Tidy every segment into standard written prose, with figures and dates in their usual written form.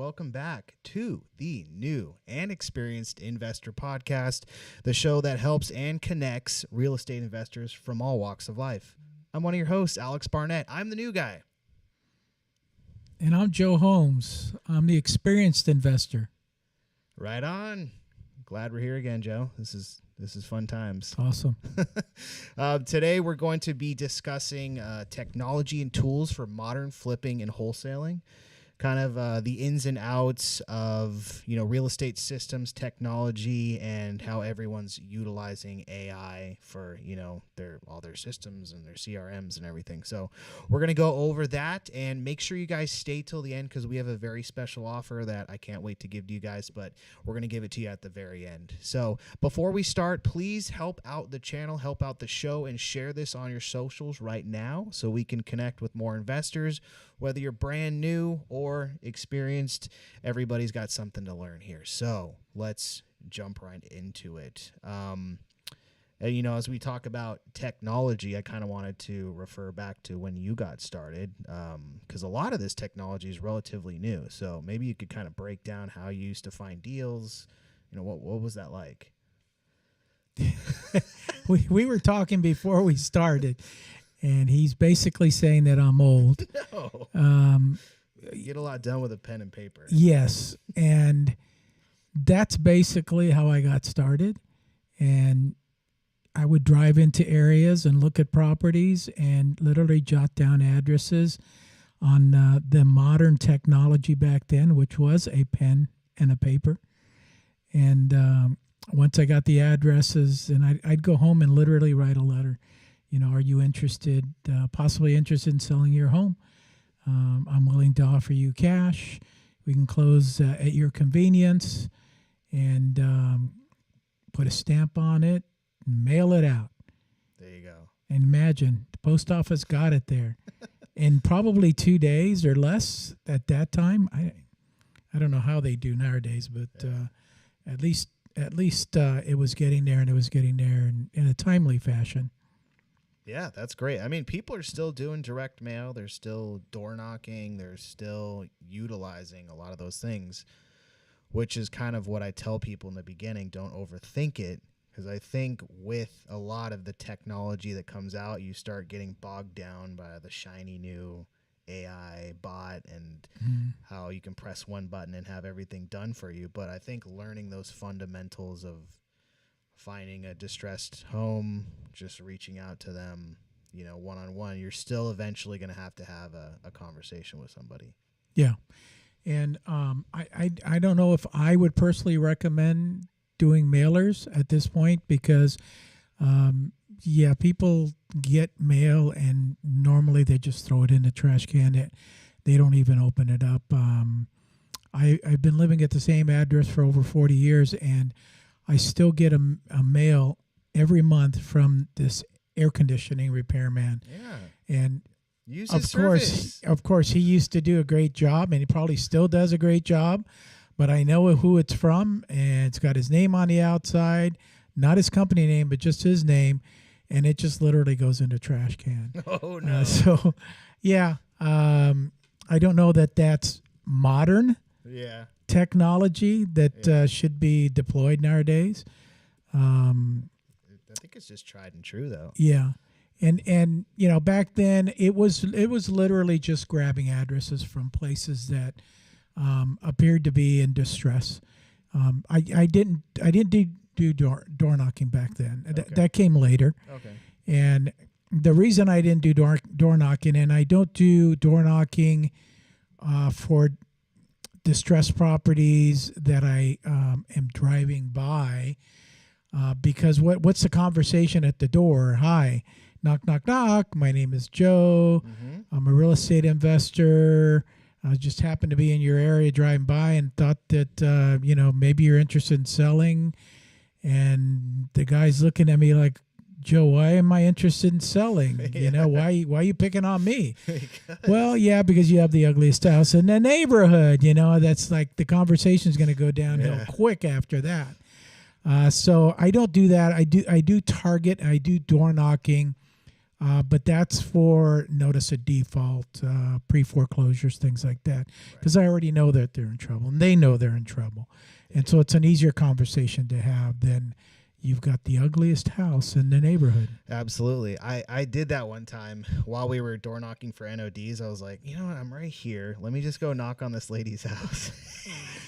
welcome back to the New and Experienced Investor Podcast, the show that helps and connects real estate investors from all walks of life. I'm one of your hosts, Alex Barnett. I'm the new guy. And I'm Joe Holmes. I'm the experienced investor. Right on. Glad we're here again, Joe. This is fun times. Awesome. Today we're going to be discussing technology and tools for modern flipping and wholesaling, kind of the ins and outs of real estate systems, technology, and how everyone's utilizing AI for all their systems and their CRMs and everything. So we're gonna go over that, and make sure you guys stay till the end because we have a very special offer that I can't wait to give to you guys, but we're gonna give it to you at the very end. So before we start, please help out the channel, help out the show, and share this on your socials right now so we can connect with more investors. Whether you're brand new or experienced, everybody's got something to learn here. So let's jump right into it. And, as we talk about technology, I kind of wanted to refer back to when you got started, because a lot of this technology is relatively new. So maybe you could kind of break down how you used to find deals. What was that like? we were talking before we started, and he's basically saying that I'm old. No. You get a lot done with a pen and paper. Yes, and that's basically how I got started. And I would drive into areas and look at properties and literally jot down addresses on the modern technology back then, which was a pen and a paper. And once I got the addresses, and I'd go home and literally write a letter. Are you interested, possibly interested in selling your home? I'm willing to offer you cash. We can close at your convenience, and put a stamp on it, and mail it out. There you go. And imagine, the post office got it there in probably 2 days or less at that time. I don't know how they do nowadays, but at least it was getting there, and it was getting there in a timely fashion. Yeah, that's great. I mean, people are still doing direct mail. They're still door knocking. They're still utilizing a lot of those things, which is kind of what I tell people in the beginning. Don't overthink it, because I think with a lot of the technology that comes out, you start getting bogged down by the shiny new AI bot and how you can press one button and have everything done for you. But I think learning those fundamentals of finding a distressed home, just reaching out to them, one-on-one, you're still eventually going to have a conversation with somebody. Yeah. And I don't know if I would personally recommend doing mailers at this point, because, people get mail and normally they just throw it in the trash can. They don't even open it up. I've been living at the same address for over 40 years, and I still get a mail every month from this air conditioning repairman. Yeah. And use his service. Of course, he used to do a great job, and he probably still does a great job. But I know who it's from, and it's got his name on the outside, not his company name, but just his name, and it just literally goes in the trash can. Oh no! I don't know that that's modern. Yeah. Technology that should be deployed nowadays. I think it's just tried and true, though. Yeah, and back then it was literally just grabbing addresses from places that appeared to be in distress. I didn't do door knocking back then. Okay. That came later. Okay. And the reason I didn't do door knocking, and I don't do door knocking for distressed properties that I am driving by, because what's the conversation at the door? Hi, knock, knock, knock. My name is Joe. Mm-hmm. I'm a real estate investor. I just happened to be in your area driving by and thought that, maybe you're interested in selling. And the guy's looking at me like, Joe, why am I interested in selling? Yeah. Why are you picking on me? Well, yeah, because you have the ugliest house in the neighborhood. That's like the conversation's going to go downhill quick after that. So I don't do that. I do target. I do door knocking But that's for notice of default, pre-foreclosures, things like that. Because I already know that they're in trouble, and they know they're in trouble. And so it's an easier conversation to have than you've got the ugliest house in the neighborhood. Absolutely. I did that one time while we were door knocking for NODs. I was like, you know what? I'm right here. Let me just go knock on this lady's house.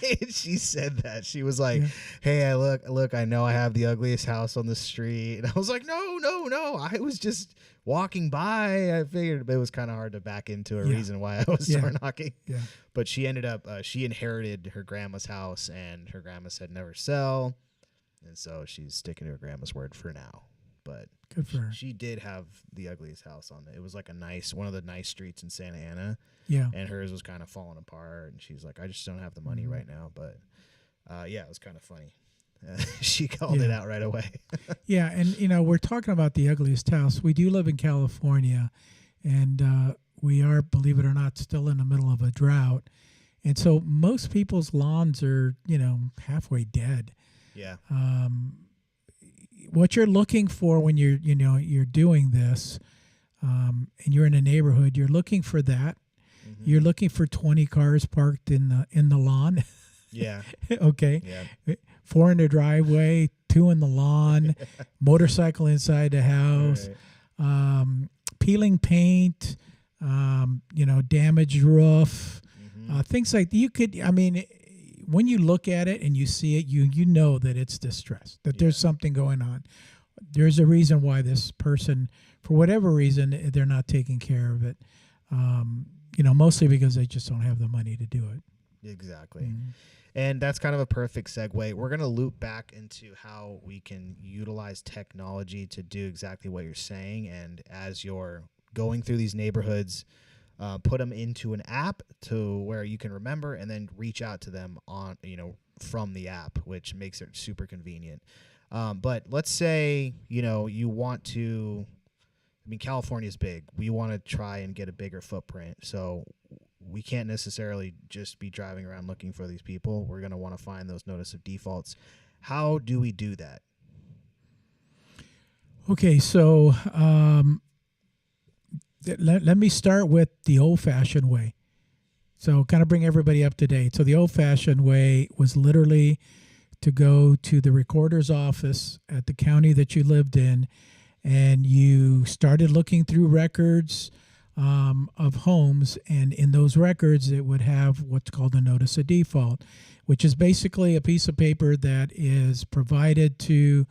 And she said that. She was like, hey, look, I know I have the ugliest house on the street. And I was like, no. I was just walking by. I figured it was kind of hard to back into a reason why I was door knocking. Yeah. But she ended up, she inherited her grandma's house, and her grandma said never sell. And so she's sticking to her grandma's word for now. But good for her. She did have the ugliest house on it. It was like one of the nice streets in Santa Ana. Yeah. And hers was kind of falling apart. And she's like, I just don't have the money right now. But it was kind of funny. She called it out right away. Yeah. And, we're talking about the ugliest house. We do live in California, and we are, believe it or not, still in the middle of a drought. And so most people's lawns are, halfway dead. Yeah. What you're looking for when you're doing this, and you're in a neighborhood, you're looking for that. Mm-hmm. You're looking for 20 cars parked in the lawn. Yeah. Okay. Yeah. 4 in the driveway, 2 in the lawn, motorcycle inside the house, peeling paint, damaged roof, things like that. You could, when you look at it and you see it, you know that it's distress, that there's something going on. There's a reason why this person, for whatever reason, they're not taking care of it. Mostly because they just don't have the money to do it. Exactly. Mm-hmm. And that's kind of a perfect segue. We're going to loop back into how we can utilize technology to do exactly what you're saying. And as you're going through these neighborhoods, put them into an app to where you can remember, and then reach out to them on, from the app, which makes it super convenient. But let's say, you want to, California is big. We want to try and get a bigger footprint. So we can't necessarily just be driving around looking for these people. We're going to want to find those notice of defaults. How do we do that? Okay, so let me start with the old-fashioned way. So kind of bring everybody up to date. So the old-fashioned way was literally to go to the recorder's office at the county that you lived in, and you started looking through records of homes, and in those records it would have what's called a notice of default, which is basically a piece of paper that is provided to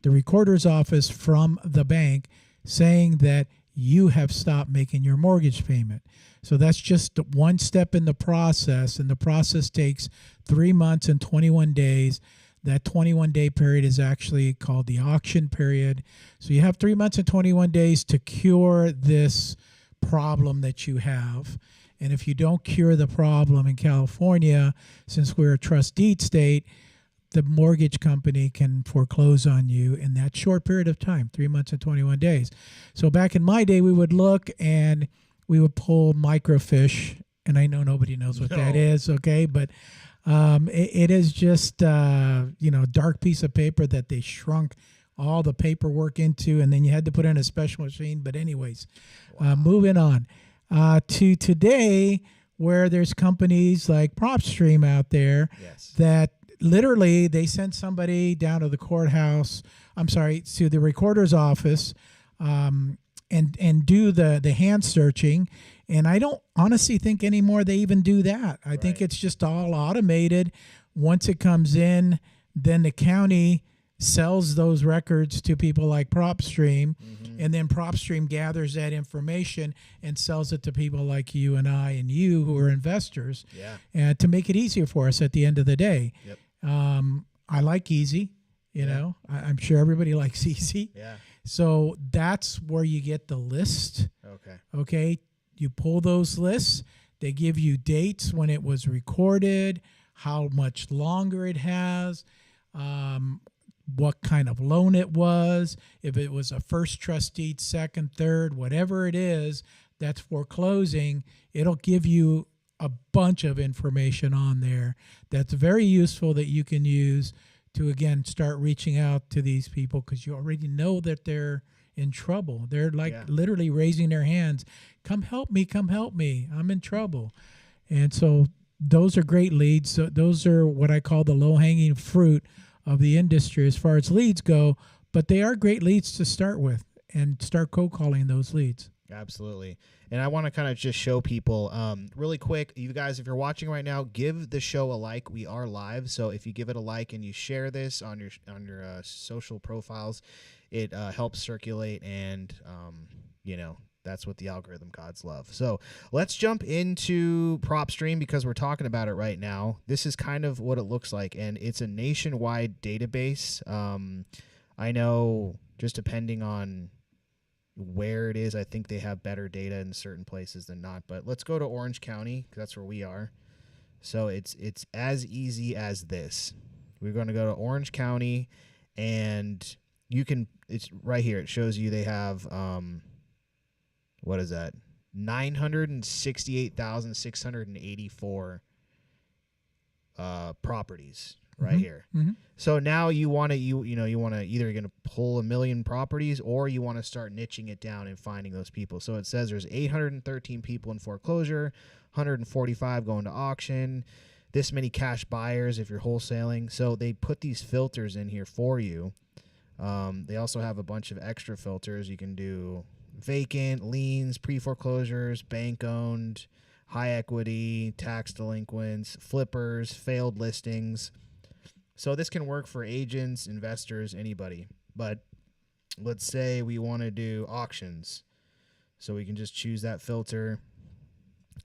the recorder's office from the bank saying that you have stopped making your mortgage payment. So that's just one step in the process, and the process takes 3 months and 21 days. That 21-day period is actually called the auction period. So you have 3 months and 21 days to cure this problem that you have. And if you don't cure the problem in California, since we're a trust deed state, the mortgage company can foreclose on you in that short period of time, 3 months and 21 days. So back in my day, we would look and we would pull microfiche, and I know nobody knows what that is, okay? But it is just, a dark piece of paper that they shrunk all the paperwork into, and then you had to put in a special machine. But anyways, moving on to today, where there's companies like PropStream out there that literally they send somebody down to the courthouse, to the recorder's office, and do the hand searching. And I don't honestly think anymore they even do that. I think it's just all automated. Once it comes in, then the county sells those records to people like PropStream, and then PropStream gathers that information and sells it to people like you and I and you who are investors, to make it easier for us at the end of the day. I like easy, know. I'm sure everybody likes easy. So that's where you get the list. Okay. You pull those lists. They give you dates when it was recorded, how much longer it has, what kind of loan it was, if it was a first trust deed, second, third, whatever it is that's foreclosing, it'll give you a bunch of information on there that's very useful that you can use to, again, start reaching out to these people, because you already know that they're in trouble. They're like Yeah. literally raising their hands, come help me, I'm in trouble. And so those are great leads. So those are what I call the low-hanging fruit of the industry as far as leads go, but they are great leads to start with and start cold calling those leads. Absolutely. And I want to kind of just show people really quick, you guys, if you're watching right now, give the show a like. We are live. So if you give it a like and you share this on your social profiles, it helps circulate, and that's what the algorithm gods love. So let's jump into PropStream because we're talking about it right now. This is kind of what it looks like, and it's a nationwide database. I know just depending on where it is, I think they have better data in certain places than not. But let's go to Orange County because that's where we are. So it's as easy as this. We're going to go to Orange County, and it's right here. It shows you they have what is that? 968,684 properties right here. Mm-hmm. So now you want to either you're going to pull 1 million properties, or you want to start niching it down and finding those people. So it says there's 813 people in foreclosure, 145 going to auction, this many cash buyers if you're wholesaling. So they put these filters in here for you. They also have a bunch of extra filters. You can do vacant, liens, pre-foreclosures, bank-owned, high equity, tax delinquents, flippers, failed listings. So this can work for agents, investors, anybody. But let's say we want to do auctions. So we can just choose that filter,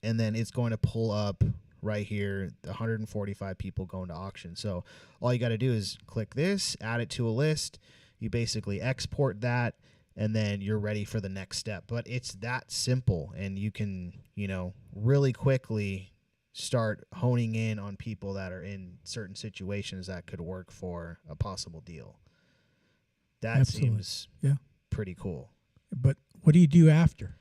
and then it's going to pull up right here 145 people going to auction. So all you got to do is click this, add it to a list. You basically export that, and then you're ready for the next step. But it's that simple, and you can, really quickly start honing in on people that are in certain situations that could work for a possible deal. That Absolutely. seems Yeah. pretty cool. But what do you do after?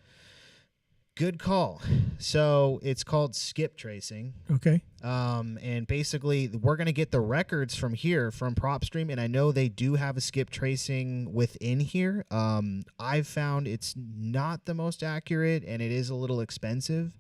Good call. So it's called SKIPTRACING. Okay. And basically, we're going to get the records from here from PropStream, and I know they do have a skip tracing within here. I've found it's not the most accurate, and it is a little expensive.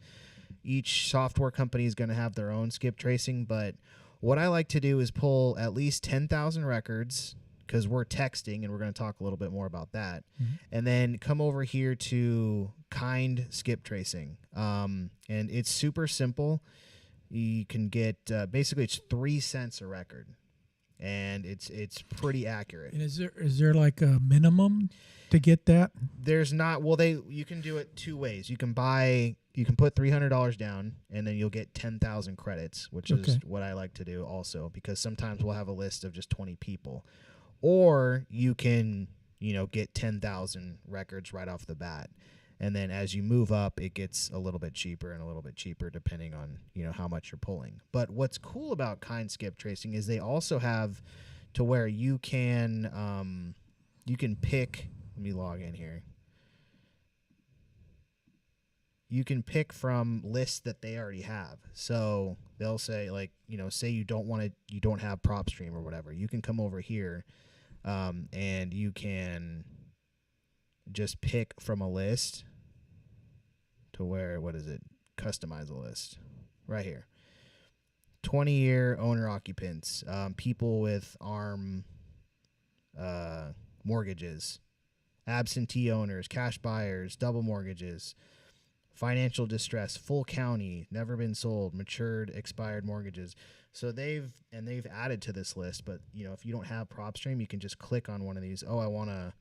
Each software company is going to have their own skip tracing, but what I like to do is pull at least 10,000 records, because we're texting, and we're going to talk a little bit more about that, and then come over here to kind skip tracing. And it's super simple. You can get basically it's 3 cents a record, and it's pretty accurate. And is there like a minimum to get that? There's not. Well, you can do it two ways. You can put $300 down, and then you'll get 10,000 credits, which is what I like to do also, because sometimes we'll have a list of just 20 people. Or you can, get 10,000 records right off the bat. And then as you move up, it gets a little bit cheaper and a little bit cheaper depending on, how much you're pulling. But what's cool about kind skip tracing is they also have to where you can pick, let me log in here. You can pick from lists that they already have. So they'll say, say you don't have PropStream or whatever. You can come over here, and you can just pick from a list to where, customize a list right here. 20-year owner occupants, people with ARM mortgages, absentee owners, cash buyers, double mortgages, financial distress, full county, never been sold, matured, expired mortgages. So they've added to this list, but if you don't have PropStream, you can just click on one of these. Oh, I want a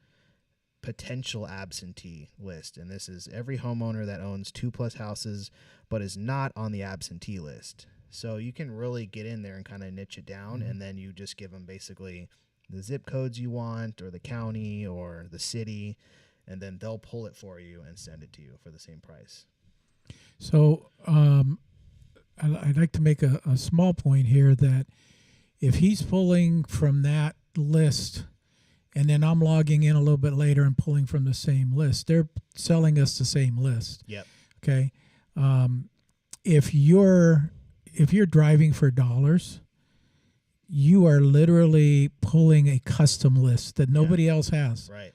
potential absentee list, and this is every homeowner that owns 2+ houses but is not on the absentee list. So you can really get in there and kind of niche it down, and then you just give them basically the zip codes you want, or the county, or the city, and then they'll pull it for you and send it to you for the same price. So I'd like to make a small point here that if he's pulling from that list, and then I'm logging in a little bit later and pulling from the same list, they're selling us the same list. Yep. Okay. If you're driving for dollars, you are literally pulling a custom list that nobody else has. Right.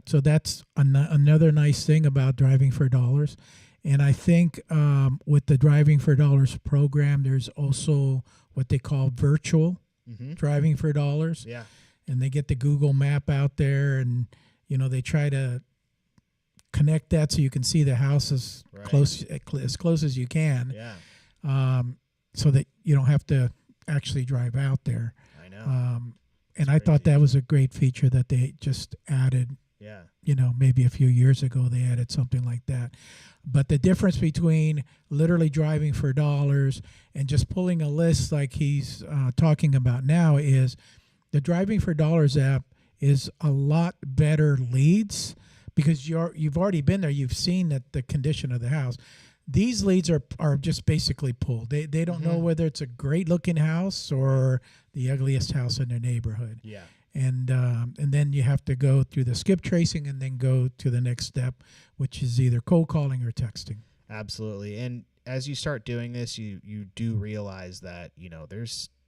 So that's another nice thing about driving for dollars. And I think with the driving for dollars program, there's also what they call virtual driving for dollars. Yeah. And they get the Google map out there, and they try to connect that so you can see the house as close as you can. Yeah. So that you don't have to actually drive out there. I know. And I thought that was a great feature that they just added. Yeah. Maybe a few years ago they added something like that. But the difference between literally driving for dollars and just pulling a list like he's talking about now is the driving for dollars app is a lot better leads because you've already been there. You've seen that the condition of the house. These leads are just basically pulled. They don't know whether it's a great looking house or the ugliest house in their neighborhood. Yeah. And then you have to go through the skip tracing and then go to the next step, which is either cold calling or texting. Absolutely. And as you start doing this, you do realize that,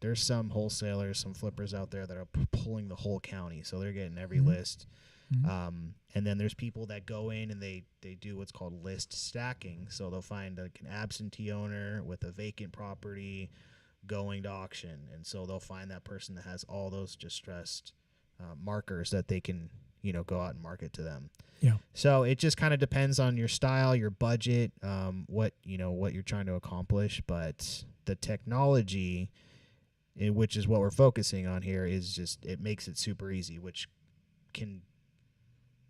there's some wholesalers, some flippers out there that are pulling the whole county. So they're getting every list. And then there's people that go in and they do what's called list stacking. So they'll find like an absentee owner with a vacant property going to auction. And so they'll find that person that has all those distressed markers that they can, go out and market to them. Yeah. So it just kind of depends on your style, your budget, what you're trying to accomplish. But the technology, which is what we're focusing on here, is just, it makes it super easy, which can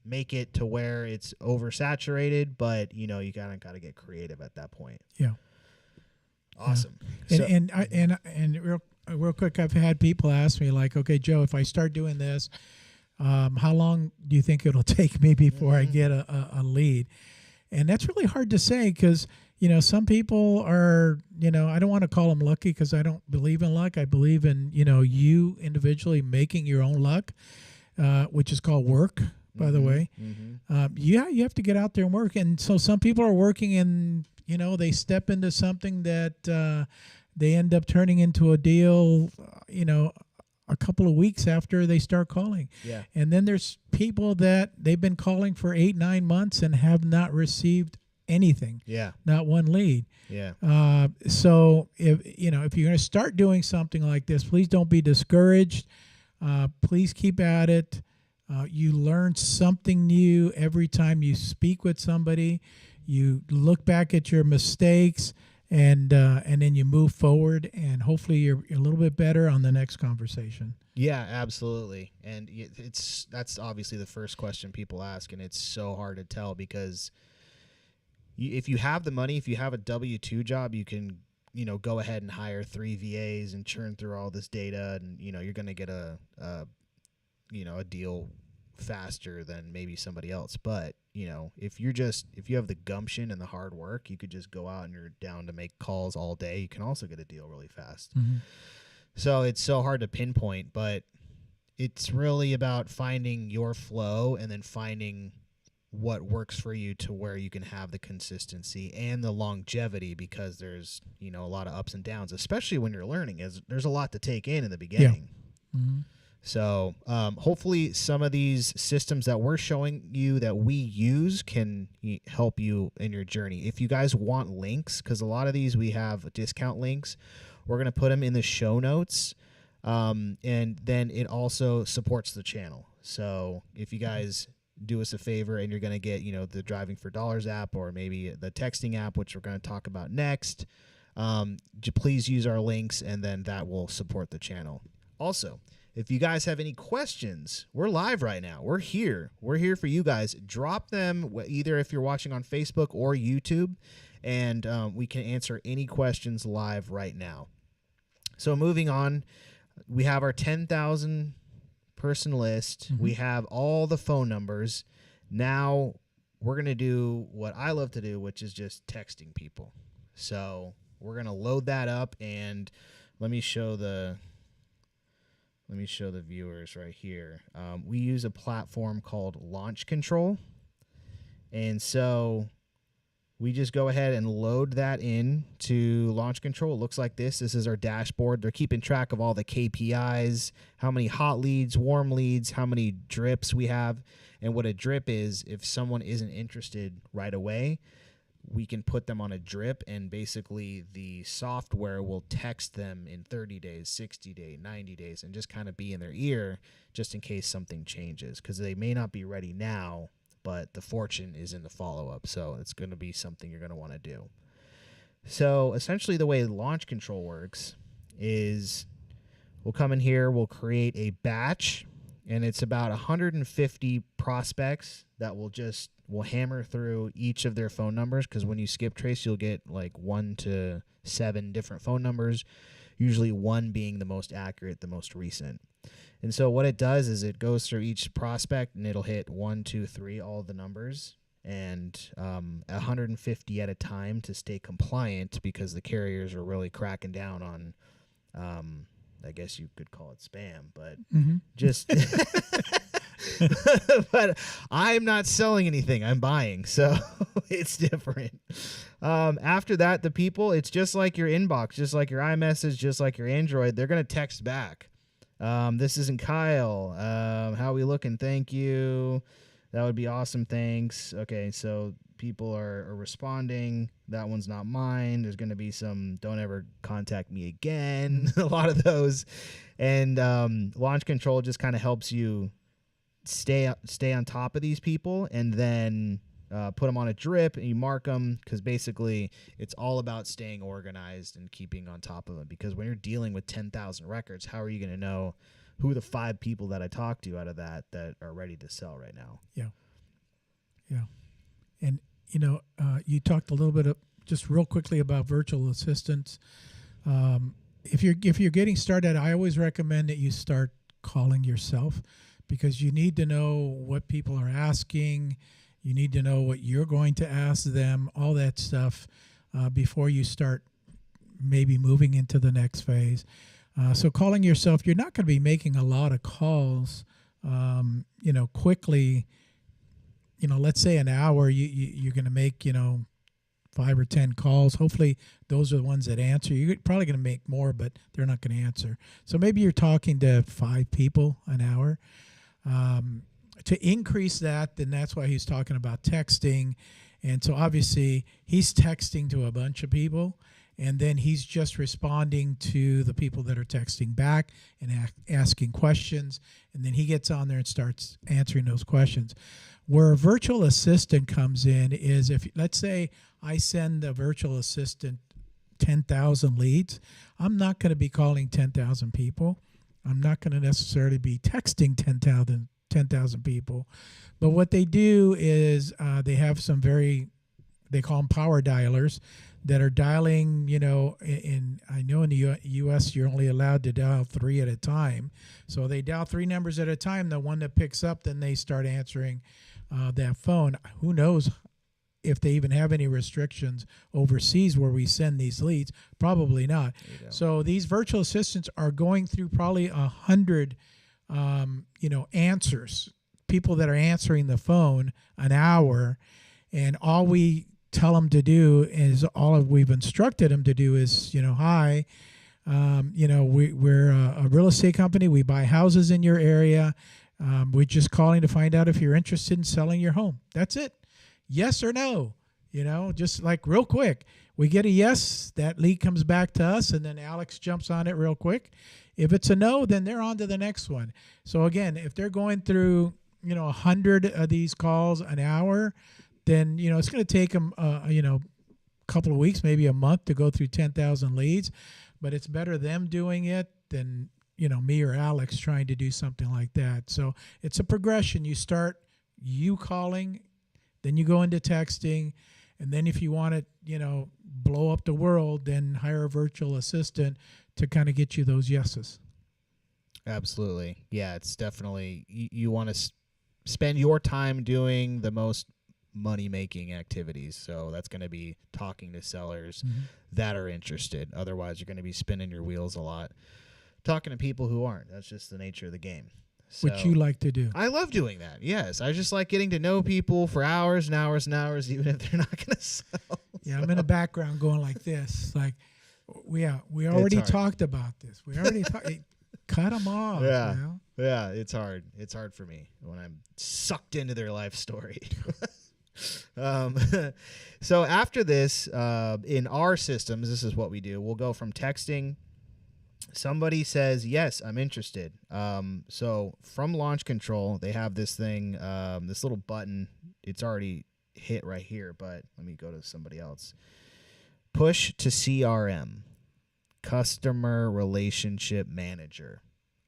make it to where it's oversaturated, but you kind of got to get creative at that point. Yeah. Awesome. Yeah. And real quick, I've had people ask me like, okay, Joe, if I start doing this, how long do you think it'll take me before I get a lead? And that's really hard to say because, some people are, I don't want to call them lucky because I don't believe in luck. I believe in, you individually making your own luck, which is called work, by the way. You have to get out there and work. And so some people are working and, they step into something that they end up turning into a deal, a couple of weeks after they start calling. Yeah. And then there's people that they've been calling for 8-9 months and have not received anything. Yeah. Not one lead. Yeah. So if you're going to start doing something like this, please don't be discouraged. Please keep at it. You learn something new every time you speak with somebody. You look back at your mistakes, and then you move forward, and hopefully you're a little bit better on the next conversation. Yeah, absolutely. And that's obviously the first question people ask, and it's so hard to tell because if you have the money, if you have a W-2 job, you can go ahead and hire 3 VAs and churn through all this data, and you're going to get a deal faster than maybe somebody else. But if you have the gumption and the hard work, you could just go out and you're down to make calls all day. You can also get a deal really fast. So it's so hard to pinpoint, but it's really about finding your flow and then finding what works for you to where you can have the consistency and the longevity, because there's a lot of ups and downs, especially when you're learning. There's a lot to take in the beginning. So hopefully some of these systems that we're showing you that we use can help you in your journey. If you guys want links, because a lot of these we have discount links, we're going to put them in the show notes. And then it also supports the channel. So if you guys do us a favor and you're going to get, the Driving for Dollars app or maybe the texting app, which we're going to talk about next, please use our links, and then that will support the channel. Also, if you guys have any questions, we're live right now. We're here. We're here for you guys. Drop them either if you're watching on Facebook or YouTube, and we can answer any questions live right now. So moving on, we have our 10,000 person list. We have all the phone numbers. Now we're going to do what I love to do, which is just texting people. So we're going to load that up, and let me show the viewers right here. We use a platform called Launch Control. And so We just go ahead and load that in to Launch Control. It looks like this. This is our dashboard. They're keeping track of all the KPIs, how many hot leads, warm leads, how many drips we have. And what a drip is, if someone isn't interested right away, we can put them on a drip, and basically the software will text them in 30 days, 60 days, 90 days, and just kind of be in their ear just in case something changes, because they may not be ready now, but the fortune is in the follow-up, so it's going to be something you're going to want to do. So essentially the way Launch Control works is we'll come in here, we'll create a batch, and it's about 150 prospects that we'll hammer through each of their phone numbers, because when you skip trace, you'll get like 1 to 7 different phone numbers, usually 1 being the most accurate, the most recent. And so what it does is it goes through each prospect, and it'll hit 1, 2, 3, all the numbers, and 150 at a time to stay compliant, because the carriers are really cracking down on, I guess you could call it spam, but just... But I'm not selling anything. I'm buying, so it's different. After that, the people, it's just like your inbox, just like your iMessage, just like your Android. They're going to text back. This isn't Kyle. How we looking? Thank you. That would be awesome. Thanks. Okay, so people are responding. That one's not mine. There's going to be some don't ever contact me again. A lot of those. And Launch Control just kind of helps you stay on top of these people, and then put them on a drip, and you mark them, because basically it's all about staying organized and keeping on top of them, because when you're dealing with 10,000 records, how are you going to know who are the 5 people that I talked to out of that are ready to sell right now? Yeah. And you talked a little bit just real quickly about virtual assistants. If you're getting started, I always recommend that you start calling yourself, because you need to know what people are asking. You need to know what you're going to ask them, all that stuff, before you start maybe moving into the next phase. So calling yourself, you're not going to be making a lot of calls, quickly. Let's say an hour, you're going to make, 5 or 10 calls. Hopefully those are the ones that answer. You're probably going to make more, but they're not going to answer. So maybe you're talking to 5 people an hour. To increase that, then that's why he's talking about texting. And so obviously he's texting to a bunch of people, and then he's just responding to the people that are texting back and asking questions. And then he gets on there and starts answering those questions. Where a virtual assistant comes in is, if let's say I send a virtual assistant 10,000 leads, I'm not going to be calling 10,000 people. I'm not going to necessarily be texting 10,000 people. But what they do is they have some they call them power dialers that are dialing, I know in the U.S. you're only allowed to dial 3 at a time. So they dial 3 numbers at a time. The one that picks up, then they start answering that phone. Who knows if they even have any restrictions overseas where we send these leads? Probably not. So these virtual assistants are going through probably 100, answers, people that are answering the phone an hour, and all we tell them to do is, we've instructed them to do is, hi, we're a real estate company. We buy houses in your area. We're just calling to find out if you're interested in selling your home. That's it. Yes or no, just like real quick. We get a yes, that lead comes back to us, and then Alex jumps on it real quick. If it's a no, then they're on to the next one. So again, if they're going through, 100 of these calls an hour, then, it's going to take them, a couple of weeks, maybe a month to go through 10,000 leads. But it's better them doing it than, me or Alex trying to do something like that. So it's a progression. You start calling, then you go into texting, and then if you want to, blow up the world, then hire a virtual assistant to kind of get you those yeses. Absolutely. Yeah, it's definitely, you want to spend your time doing the most money-making activities. So that's going to be talking to sellers that are interested. Otherwise, you're going to be spinning your wheels a lot, talking to people who aren't. That's just the nature of the game. Which you like to do. I love doing that. Yes. I just like getting to know people for hours and hours and hours, even if they're not going to sell. Yeah, I'm in the background going like this. Like, we already talked about this. We already cut them off. Yeah. You know? Yeah, it's hard. It's hard for me when I'm sucked into their life story. So after this, in our systems, this is what we do. We'll go from texting. Somebody says, yes, I'm interested. So from Launch Control, they have this thing, this little button. It's already hit right here, but let me go to somebody else. Push to CRM, Customer Relationship Manager.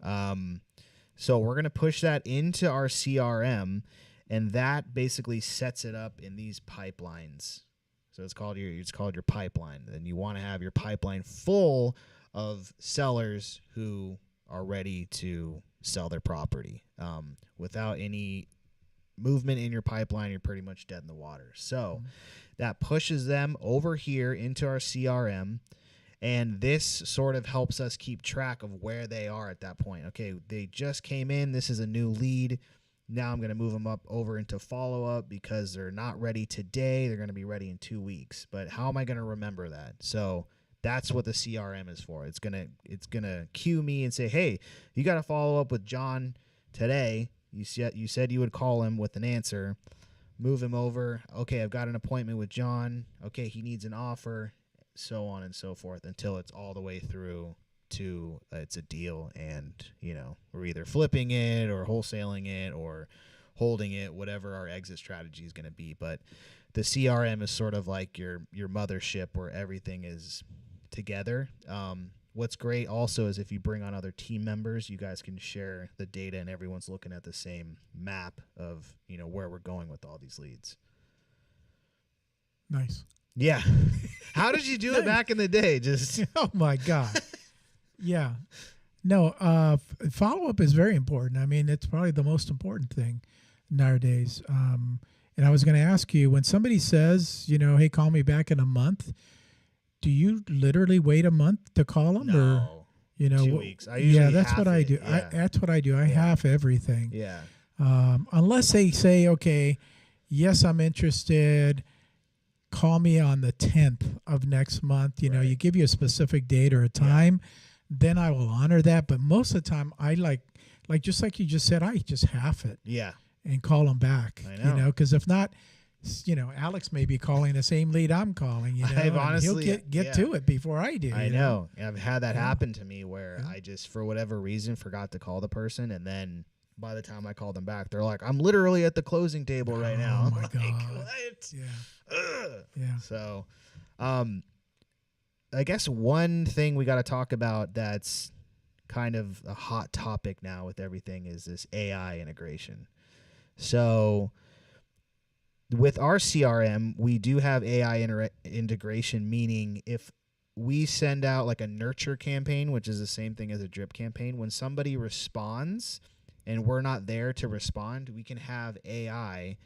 So we're going to push that into our CRM, and that basically sets it up in these pipelines. So it's called your pipeline. And you want to have your pipeline full of sellers who are ready to sell their property. Without any movement in your pipeline, you're pretty much dead in the water. So that pushes them over here into our CRM. And this sort of helps us keep track of where they are at that point. Okay, they just came in. This is a new lead. Now I'm going to move them up over into follow-up because they're not ready today. They're going to be ready in 2 weeks. But how am I going to remember that? So that's what the CRM is for. It's gonna cue me and say, hey, you got to follow up with John today. You said you would call him with an answer. Move him over. Okay, I've got an appointment with John. Okay, he needs an offer. So on and so forth until it's all the way through to it's a deal, and we're either flipping it or wholesaling it or holding it, whatever our exit strategy is going to be. But the CRM is sort of like your mothership where everything is together. What's great also is if you bring on other team members, you guys can share the data and everyone's looking at the same map of where we're going with all these leads. Nice. Yeah. How did you do it back in the day? Just oh my God. Yeah. No, follow-up is very important. I mean, it's probably the most important thing nowadays. And I was going to ask you, when somebody says, hey, call me back in a month, do you literally wait a month to call them? No. Or, 2 weeks. I usually that's what I do. Yeah. That's what I do. I half everything. Yeah. Unless they say, okay, yes, I'm interested. Call me on the 10th of next month. Right. You give you a specific date or a time, then I will honor that. But most of the time, I like just like you just said, I just half it. Yeah. And call them back. I know. Because if not, Alex may be calling the same lead I'm calling. I've honestly he'll get to it before I do. I know. I've had that happen to me where I just, for whatever reason, forgot to call the person, and then by the time I called them back, they're like, I'm literally at the closing table right now. Oh my God. What? Yeah. Ugh. Yeah. So, I guess one thing we got to talk about that's kind of a hot topic now with everything is this AI integration. So with our CRM, we do have AI integration, meaning if we send out like a nurture campaign, which is the same thing as a drip campaign, when somebody responds and we're not there to respond, we can have AI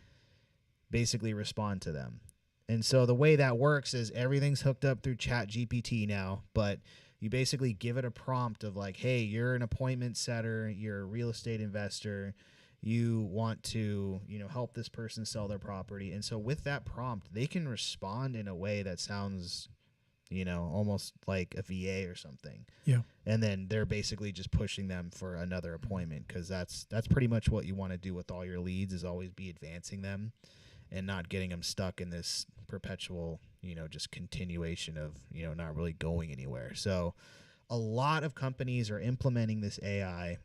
basically respond to them. And so the way that works is everything's hooked up through ChatGPT now, but you basically give it a prompt of like, hey, you're an appointment setter, you're a real estate investor, you want to, help this person sell their property. And so with that prompt, they can respond in a way that sounds, almost like a VA or something. Yeah. And then they're basically just pushing them for another appointment, because that's pretty much what you want to do with all your leads, is always be advancing them and not getting them stuck in this perpetual, just continuation of, not really going anywhere. So a lot of companies are implementing this AI.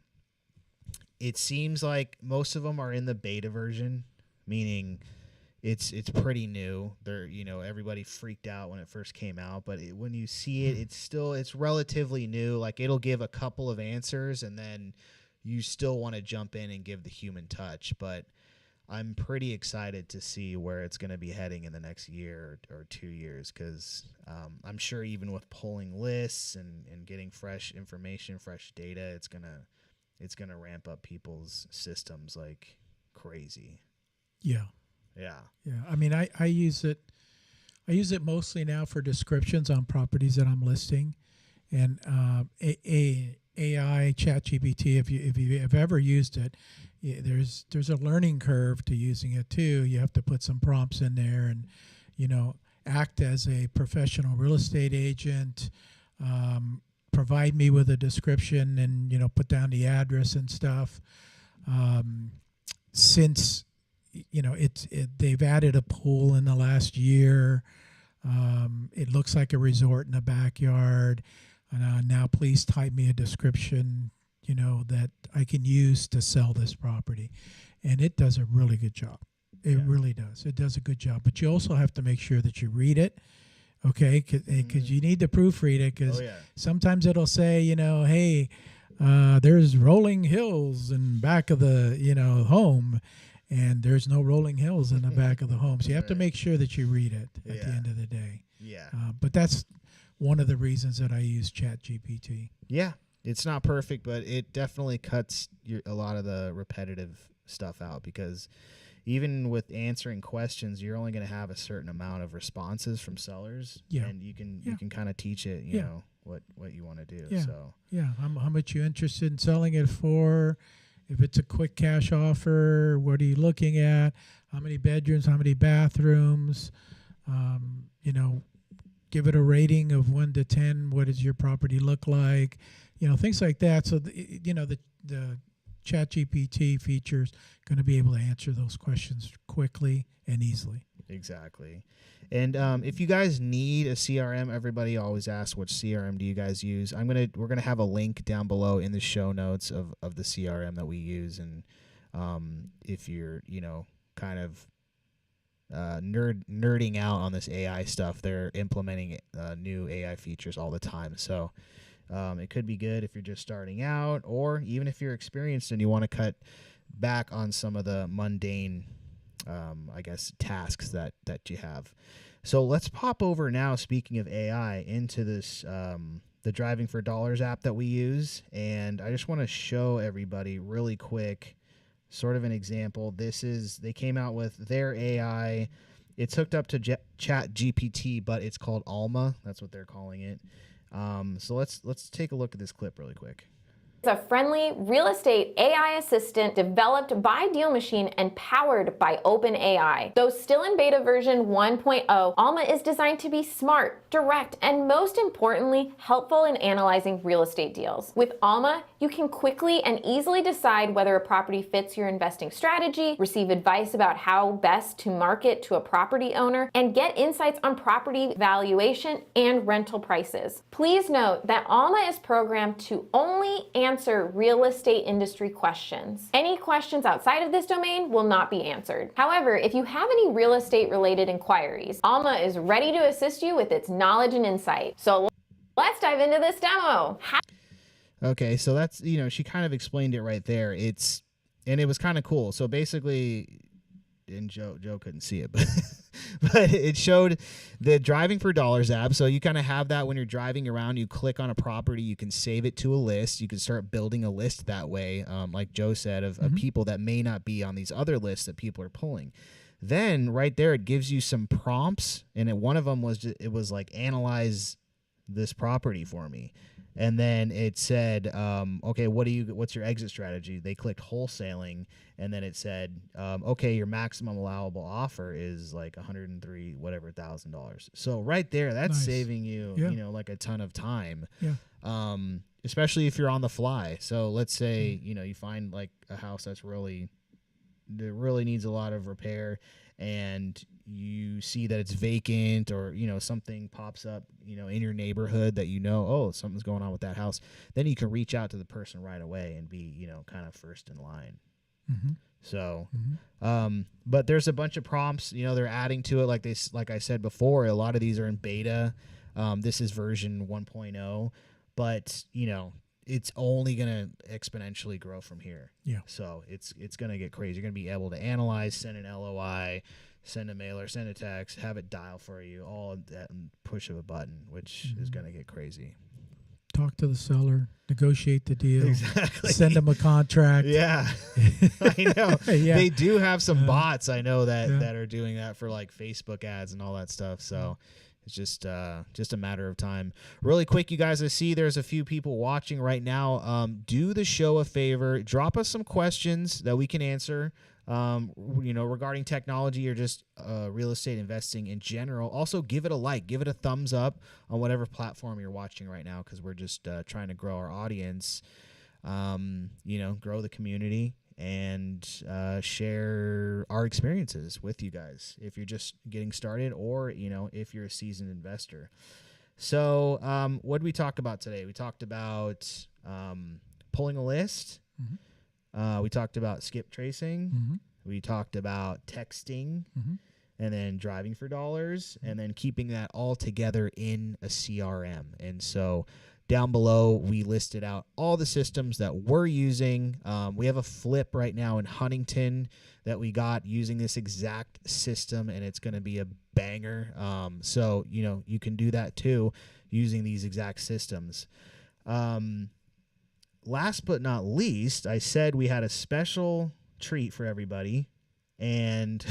It seems like most of them are in the beta version, meaning it's pretty new. They're, everybody freaked out when it first came out, but when you see it, it's relatively new. Like, it'll give a couple of answers and then you still want to jump in and give the human touch. But I'm pretty excited to see where it's going to be heading in the next year or 2 years, because I'm sure even with pulling lists and getting fresh information, fresh data, it's gonna ramp up people's systems like crazy. Yeah. Yeah. Yeah. I mean, I use it. I use it mostly now for descriptions on properties that I'm listing, and AI ChatGPT, if you have ever used it, there's a learning curve to using it too. You have to put some prompts in there, and act as a professional real estate agent. Provide me with a description, and put down the address and stuff. Since they've added a pool in the last year. It looks like a resort in the backyard. Now please type me a description, that I can use to sell this property. And it does a really good job. It really does. It does a good job. But you also have to make sure that you read it, okay? Because you need to proofread it, because sometimes it'll say, hey, there's rolling hills in back of the, home. And there's no rolling hills in the back of the home. So you have to make sure that you read it at the end of the day. Yeah. But that's one of the reasons that I use ChatGPT. Yeah. It's not perfect, but it definitely cuts a lot of the repetitive stuff out, because even with answering questions, you're only going to have a certain amount of responses from sellers. Yeah. And you can kind of teach it, you know, what you want to do. Yeah. So How much you interested in selling it for? If it's a quick cash offer, what are you looking at? How many bedrooms? How many bathrooms? Give it a rating of 1 to 10. What does your property look like? Things like that. So, the ChatGPT feature's going to be able to answer those questions quickly and easily. Exactly. And if you guys need a CRM, everybody always asks, which CRM do you guys use? We're gonna have a link down below in the show notes of the CRM that we use. And if you're kind of nerding out on this AI stuff, they're implementing new AI features all the time. So it could be good if you're just starting out, or even if you're experienced and you want to cut back on some of the mundane tasks that you have. So let's pop over now, speaking of AI, into this the Driving for Dollars app that we use. And I just want to show everybody really quick sort of an example. They came out with their AI. It's hooked up to Chat GPT, but it's called Alma. That's what they're calling it. So let's take a look at this clip really quick. It's a friendly real estate AI assistant developed by Deal Machine and powered by OpenAI. Though still in beta version 1.0, Alma is designed to be smart, direct, and most importantly, helpful in analyzing real estate deals. With Alma, you can quickly and easily decide whether a property fits your investing strategy, receive advice about how best to market to a property owner, and get insights on property valuation and rental prices. Please note that Alma is programmed to only answer real estate industry questions. Any questions outside of this domain will not be answered. However, if you have any real estate related inquiries, Alma is ready to assist you with its knowledge and insight. So let's dive into this demo. Okay, so that's, she kind of explained it right there. And it was kind of cool. So basically, and Joe couldn't see it, but but it showed the Driving for Dollars app. So you kind of have that when you're driving around, you click on a property, you can save it to a list. You can start building a list that way, like Joe said, of people that may not be on these other lists that people are pulling. Then right there, it gives you some prompts, and one of them was it was like, analyze this property for me. And then it said, okay, what's your exit strategy? They clicked wholesaling, and then it said, okay, your maximum allowable offer is like $103,000. So right there, that's nice. Saving you, like a ton of time. Yeah. Especially if you're on the fly. So let's say, you find like a house that really needs a lot of repair, and you see that it's vacant, or something pops up in your neighborhood that oh, something's going on with that house, then you can reach out to the person right away and be kind of first in line. So but there's a bunch of prompts they're adding to it, like I said before. A lot of these are in beta. This is version 1.0, but it's only going to exponentially grow from here. Yeah. So it's going to get crazy. You're going to be able to analyze, send an LOI, send a mailer, send a text, have it dial for you, all at the push of a button, which is going to get crazy. Talk to the seller, negotiate the deal, exactly. Send them a contract. Yeah, I know. Yeah. They do have some bots, I know, that are doing that for like Facebook ads and all that stuff. So It's just a matter of time. Really quick, you guys, I see there's a few people watching right now. Do the show a favor. Drop us some questions that we can answer, regarding technology or just real estate investing in general. Also, give it a like. Give it a thumbs up on whatever platform you're watching right now, because we're just trying to grow our audience, grow the community, and share our experiences with you guys if you're just getting started, or if you're a seasoned investor. So what did we talk about today? We talked about pulling a list. Mm-hmm. We talked about skip tracing. Mm-hmm. We talked about texting, Mm-hmm. and then driving for dollars, and then keeping that all together in a CRM. And so down below, we listed out all the systems that we're using. We have a flip right now in Huntington that we got using this exact system, and it's going to be a banger. So, you can do that too using these exact systems. Last but not least, I said we had a special treat for everybody. And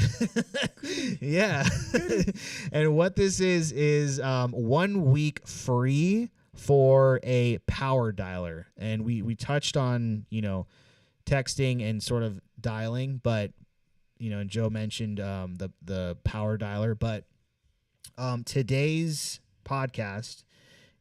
yeah, and what this is 1 week free for a power dialer. And we touched on, texting and sort of dialing, but, and Joe mentioned the power dialer. But today's podcast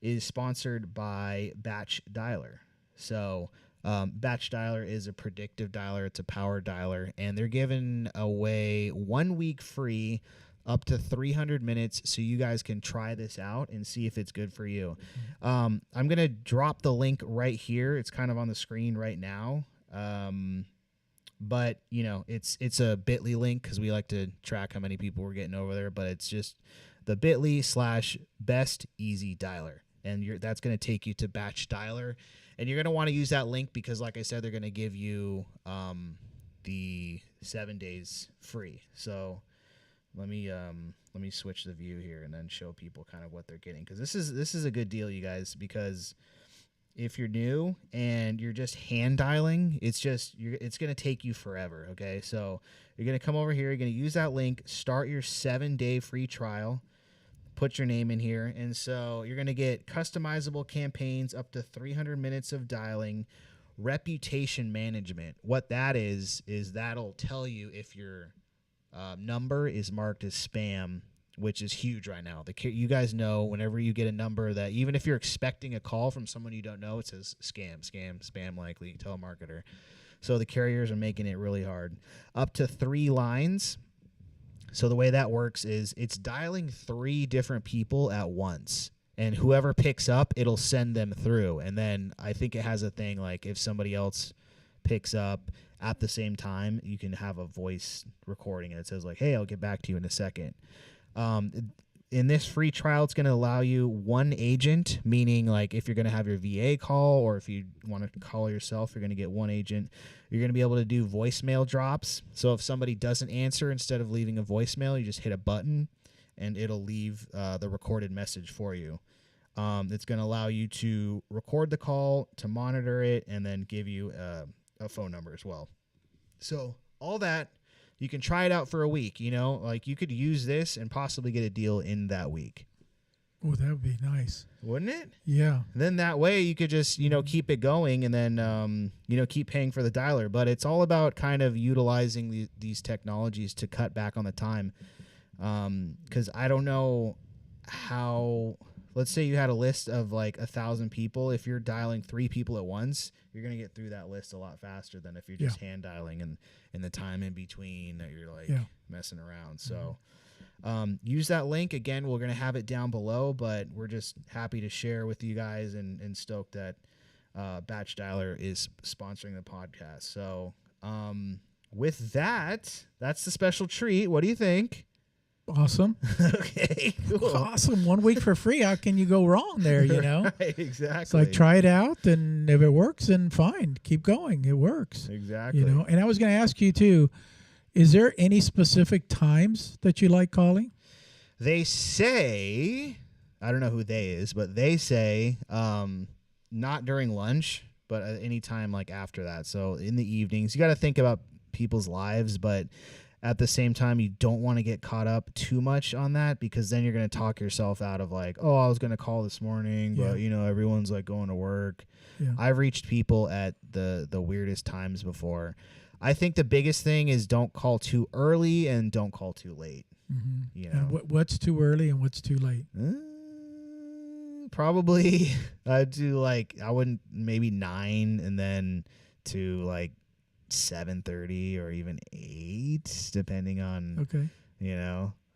is sponsored by Batch Dialer. So Batch Dialer is a predictive dialer. It's a power dialer, and they're giving away 1 week free up to 300 minutes, so you guys can try this out and see if it's good for you. I'm going to drop the link right here. It's kind of on the screen right now. But, it's a bit.ly link because we like to track how many people we're getting over there, but it's just the bit.ly/best easy dialer. And that's going to take you to Batch Dialer. And you're going to want to use that link because, like I said, they're going to give you the 7 days free. So let me switch the view here and then show people kind of what they're getting, because this is a good deal, you guys. Because if you're new and you're just hand dialing, it's going to take you forever. Okay, so you're going to come over here. You're going to use that link. Start your 7-day free trial. Put your name in here, and so you're going to get customizable campaigns, up to 300 minutes of dialing, reputation management. What that is that'll tell you if your number is marked as spam, which is huge right now. You guys know whenever you get a number that, even if you're expecting a call from someone you don't know, it says spam likely, telemarketer. So the carriers are making it really hard. Up to 3 lines. So the way that works is it's dialing 3 different people at once, and whoever picks up, it'll send them through. And then I think it has a thing like if somebody else picks up at the same time, you can have a voice recording, and it says like, "Hey, I'll get back to you in a second." In this free trial, it's going to allow you 1 agent, meaning like if you're going to have your VA call, or if you want to call yourself, you're going to get 1 agent. You're going to be able to do voicemail drops. So if somebody doesn't answer, instead of leaving a voicemail, you just hit a button and it'll leave the recorded message for you. It's going to allow you to record the call, to monitor it, and then give you a phone number as well. So all that, you can try it out for a week, like you could use this and possibly get a deal in that week. Oh, that would be nice. Wouldn't it? Yeah. And then that way you could just, keep it going, and then, keep paying for the dialer. But it's all about kind of utilizing these technologies to cut back on the time. Because I don't know how, let's say you had a list of like 1,000 people. If you're dialing 3 people at once, you're going to get through that list a lot faster than if you're just hand dialing and the time in between that you're like messing around. So use that link. Again, we're going to have it down below, but we're just happy to share with you guys and stoked that Batch Dialer is sponsoring the podcast. So with that, that's the special treat. What do you think? Awesome. Okay, cool. Awesome. 1 week for free. How can you go wrong there, Right, exactly. It's like, try it out, and if it works, then fine. Keep going. It works. Exactly. And I was going to ask you, too, is there any specific times that you like calling? They say, I don't know who they is, but they say not during lunch, but at any time like after that. So in the evenings. You got to think about people's lives, but at the same time, you don't want to get caught up too much on that, because then you're going to talk yourself out of like, oh, I was going to call this morning, but everyone's like going to work. Yeah. I've reached people at the weirdest times before. I think the biggest thing is don't call too early and don't call too late. Mm-hmm. And what's too early and what's too late? Probably I'd do I wouldn't, maybe 9 and then to 7:30 or even 8, depending on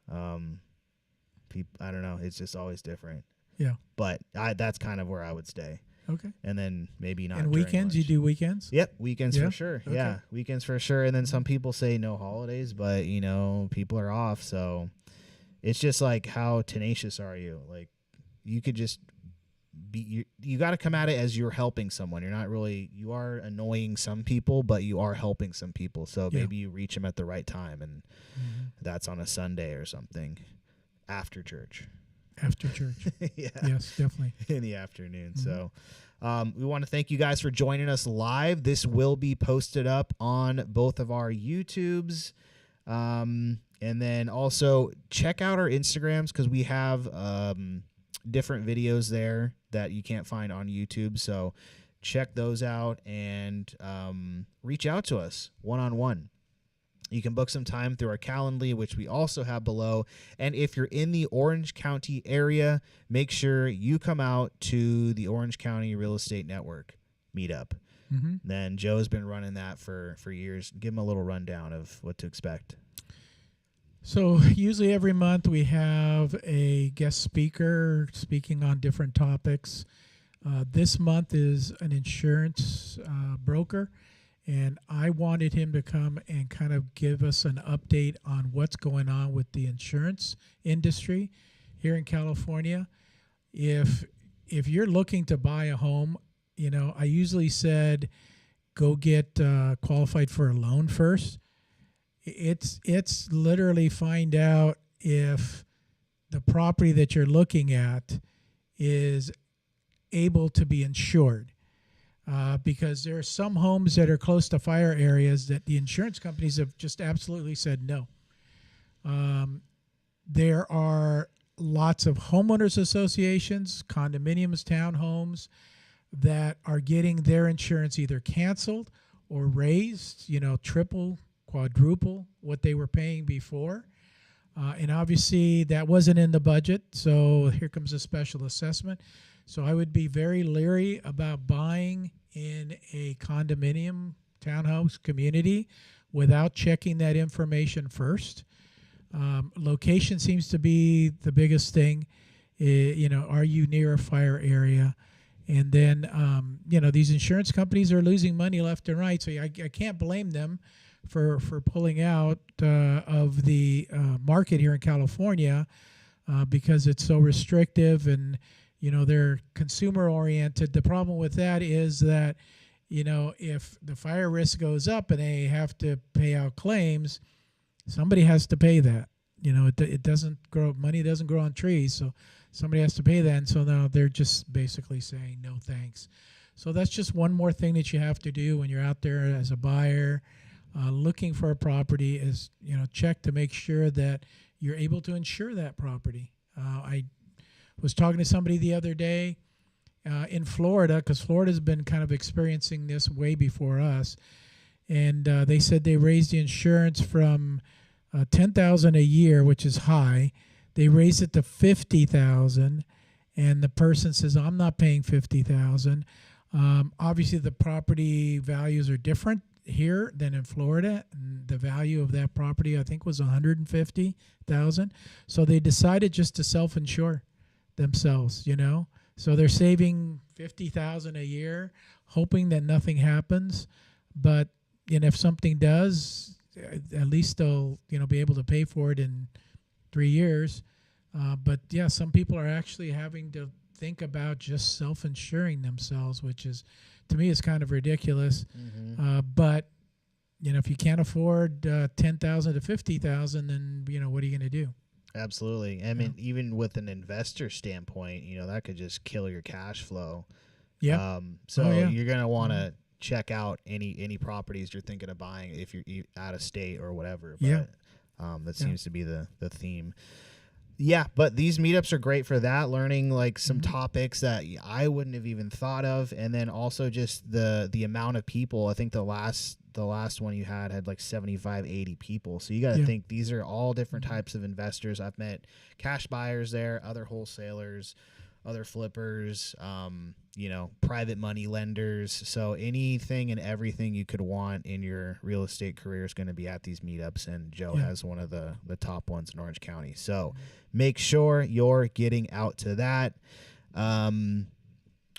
I don't know. It's just always different. Yeah. But that's kind of where I would stay. Okay. And then maybe not. And weekends, you do weekends? Yep, weekends for sure. Okay. Yeah, weekends for sure. And then some people say no holidays, but people are off, so it's just how tenacious are you? You could just be. You got to come at it as you're helping someone. You're not really. You are annoying some people, but you are helping some people. So maybe you reach them at the right time, and that's on a Sunday or something after church. After church. Yeah. Yes, definitely. In the afternoon. So we want to thank you guys for joining us live. This will be posted up on both of our YouTubes. And then also check out our Instagrams, because we have different videos there that you can't find on YouTube. So check those out and reach out to us one-on-one. You can book some time through our Calendly, which we also have below. And if you're in the Orange County area, make sure you come out to the Orange County Real Estate Network meetup. Then Joe's been running that for years. Give him a little rundown of what to expect. So usually every month we have a guest speaker speaking on different topics. This month is an insurance broker. And I wanted him to come and kind of give us an update on what's going on with the insurance industry here in California. If you're looking to buy a home, I usually said go get qualified for a loan first. It's literally find out if the property that you're looking at is able to be insured. Because there are some homes that are close to fire areas that the insurance companies have just absolutely said no. There are lots of homeowners associations, condominiums, townhomes that are getting their insurance either canceled or raised, triple, quadruple what they were paying before. And obviously that wasn't in the budget, so here comes a special assessment. So I would be very leery about buying in a condominium townhouse community without checking that information first. Location seems to be the biggest thing. Are you near a fire area? And then, these insurance companies are losing money left and right. So I can't blame them for pulling out of the market here in California because it's so restrictive and they're consumer oriented. The problem with that is that, if the fire risk goes up and they have to pay out claims, somebody has to pay that. It doesn't grow, money doesn't grow on trees. So somebody has to pay that. And so now they're just basically saying no thanks. So that's just one more thing that you have to do when you're out there as a buyer looking for a property is, check to make sure that you're able to insure that property. I was talking to somebody the other day in Florida, because Florida's been kind of experiencing this way before us, and they said they raised the insurance from $10,000 a year, which is high. They raised it to $50,000, and the person says, "I'm not paying $50,000." Obviously, the property values are different here than in Florida. And the value of that property, I think, was $150,000. So they decided just to self-insure themselves, So they're saving $50,000 a year, hoping that nothing happens. But if something does, at least they'll be able to pay for it in 3 years. But yeah, some people are actually having to think about just self-insuring themselves, which is, to me, is kind of ridiculous. But if you can't afford $10,000 to $50,000, then what are you going to do? Absolutely. I mean, even with an investor standpoint, that could just kill your cash flow. Yeah. So you're going to want to check out any properties you're thinking of buying if you're out of state or whatever. But, Yeah. that seems to be the theme. Yeah, but these meetups are great for that, learning like some topics that I wouldn't have even thought of, and then also just the amount of people. I think the last one you had like 75, 80 people. So you got to think these are all different types of investors. I've met cash buyers there, other wholesalers, other flippers, private money lenders. So anything and everything you could want in your real estate career is going to be at these meetups. And Joe has one of the top ones in Orange County. So make sure you're getting out to that.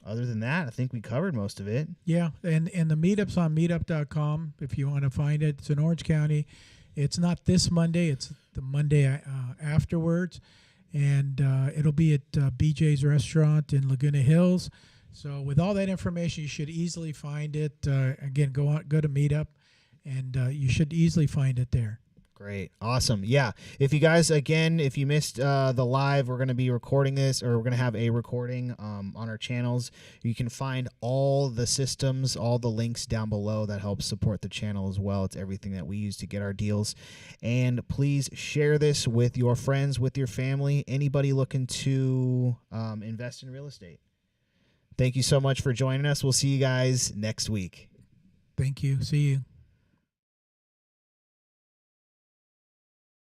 Other than that, I think we covered most of it. Yeah, and the meetup's on meetup.com if you want to find it. It's in Orange County. It's not this Monday. It's the Monday afterwards. And it'll be at BJ's Restaurant in Laguna Hills. So with all that information, you should easily find it. Again, go to Meetup, and you should easily find it there. Great. Awesome. Yeah. If you guys, again, if you missed the live, we're going to be recording this, or we're going to have a recording on our channels. You can find all the systems, all the links down below that help support the channel as well. It's everything that we use to get our deals. And please share this with your friends, with your family, anybody looking to invest in real estate. Thank you so much for joining us. We'll see you guys next week. Thank you. See you.